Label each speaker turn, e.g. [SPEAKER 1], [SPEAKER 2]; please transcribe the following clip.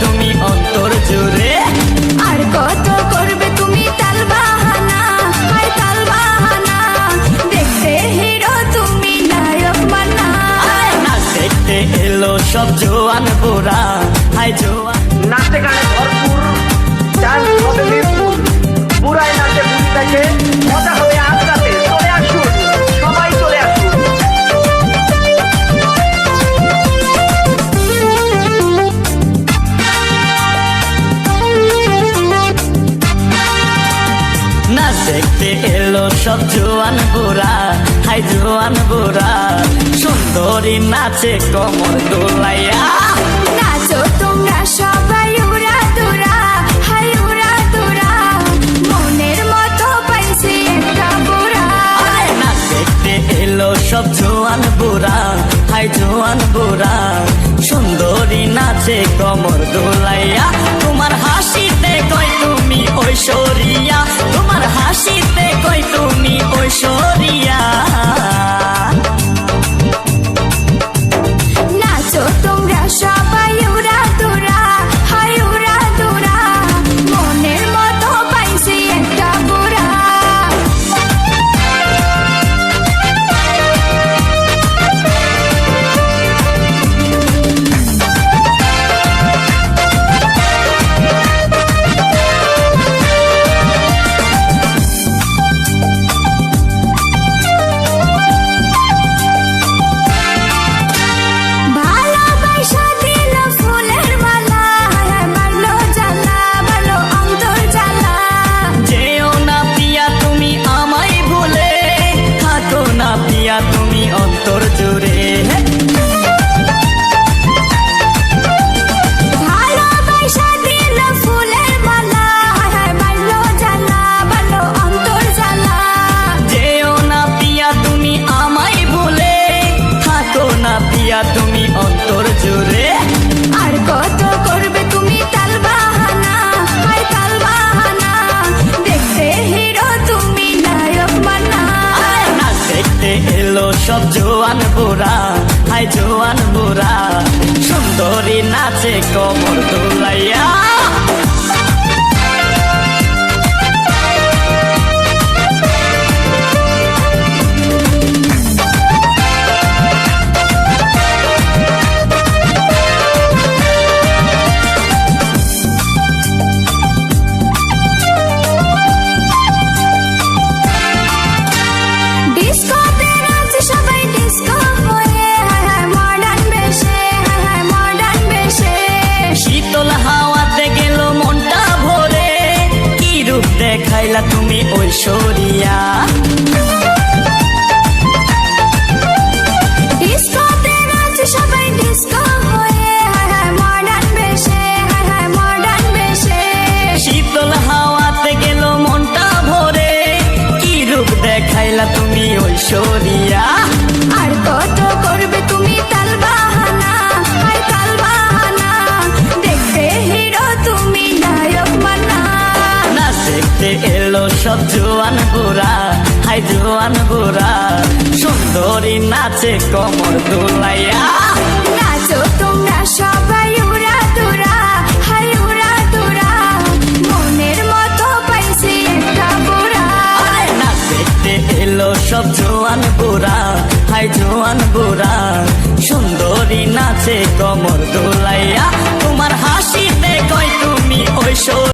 [SPEAKER 1] তুমি অন্তর জুড়ে।
[SPEAKER 2] আর কত করবে তুমি তাল বাহানা, হায় তাল বাহানা, দেখতে হিরো তুমি নায়ক মানা।
[SPEAKER 1] না দেখতে এলো সব জোয়ান বুড়া, হাই জোয়ান।
[SPEAKER 3] নাচে গানে ভরপুর, ডান্স হবে মিরপুর, বুড়ায় নাচে বুড়ি দেখে, মজা হবে আজ রাতে। চলে আসুন, সবাই চলে আসুন।
[SPEAKER 1] না দেখতে এলো সব জোয়ান বুড়া, হাই জোয়ান বুড়া, সুন্দরী নাচে কমর দোলাইয়া।
[SPEAKER 2] নাচো তোমরা সবাই উড়া দুরা, হায় উড়া দুরা, মনের মতো পাইছি একটা বুড়া।
[SPEAKER 1] না দেখতে এলো সব জোয়ান বুড়া, হাই জোয়ান বুড়া, সুন্দরী নাচে কমর দোলাইয়া। তোমার হাসিতে কই তুমি ঐশ্বরিয়া, তোমার হাসিতে কই তুমি ঐশ্বরিয়া।
[SPEAKER 2] নাচো তোমরা সবাই উড়া দুরা, হায় উড়া দুরা, মনের মতো পাইছি একটা বুড়া। ভালোবাসা দিল ফুলের মালা, হায় মারলো জ্বালা, ভালো অন্তর জ্বালা।
[SPEAKER 1] যেও না পিয়া তুমি আমায় ভুলে, থাকো না পিয়া তুমি অন্তর জুড়ে।
[SPEAKER 2] ভালোবাসা দিল ফুলের মালা, হায় মারলো জ্বালা, ভালো অন্তর জ্বালা।
[SPEAKER 1] যেও না পিয়া তুমি আমায় ভুলে, থাকো না পিয়া তুমি অন্তর জুড়ে।
[SPEAKER 2] আর কত করবে তুমি তাল বাহানা, হায় তাল বাহানা, দেখতে হিরো তুমি নায়ক মানা।
[SPEAKER 1] না দেখতে এলো সব জোয়ান বুড়া, হাই জোয়ান বুড়া, সুন্দরী নাচে কমর দোলাইয়া।
[SPEAKER 2] ডিস্কোতে নাচে সবাই ডিস্কো হয়ে, হায় হায় মডার্ন বেশে, হায় হায় মডার্ন বেশে।
[SPEAKER 1] শীতল হাওয়াতে গেল মনটা ভরে, কি রূপ দেখাইলা তুমি ঐশ্বরিয়া।
[SPEAKER 2] ডিস্কোতে নাচে সবাই ডিস্কো হয়ে, হায় হায় মডার্ন বেশে, হায় হায় মডার্ন বেশে।
[SPEAKER 1] শীতল হাওয়াতে গেল মনটা ভরে, কি রূপ দেখাইলা তুমি ঐশ্বরিয়া।
[SPEAKER 2] আর কত করবে তুমি তাল বাহানা, হায় তাল বাহানা, দেখতে হিরো তুমি নায়ক মানা।
[SPEAKER 1] না দেখতে এলো সব জোয়ান বুড়া, হাই জোয়ান বুড়া, সুন্দরী নাচে কমর দোলাইয়া।
[SPEAKER 2] নাচো তোমরা সবাই উড়া দুরা, হায় উড়া দুরা, মনের মতো পাইছি একটা বুড়া।
[SPEAKER 1] না দেখতে এলো সব জোয়ান বুড়া, হাই জোয়ান বুড়া, সুন্দরী নাচে কমর দোলাইয়া।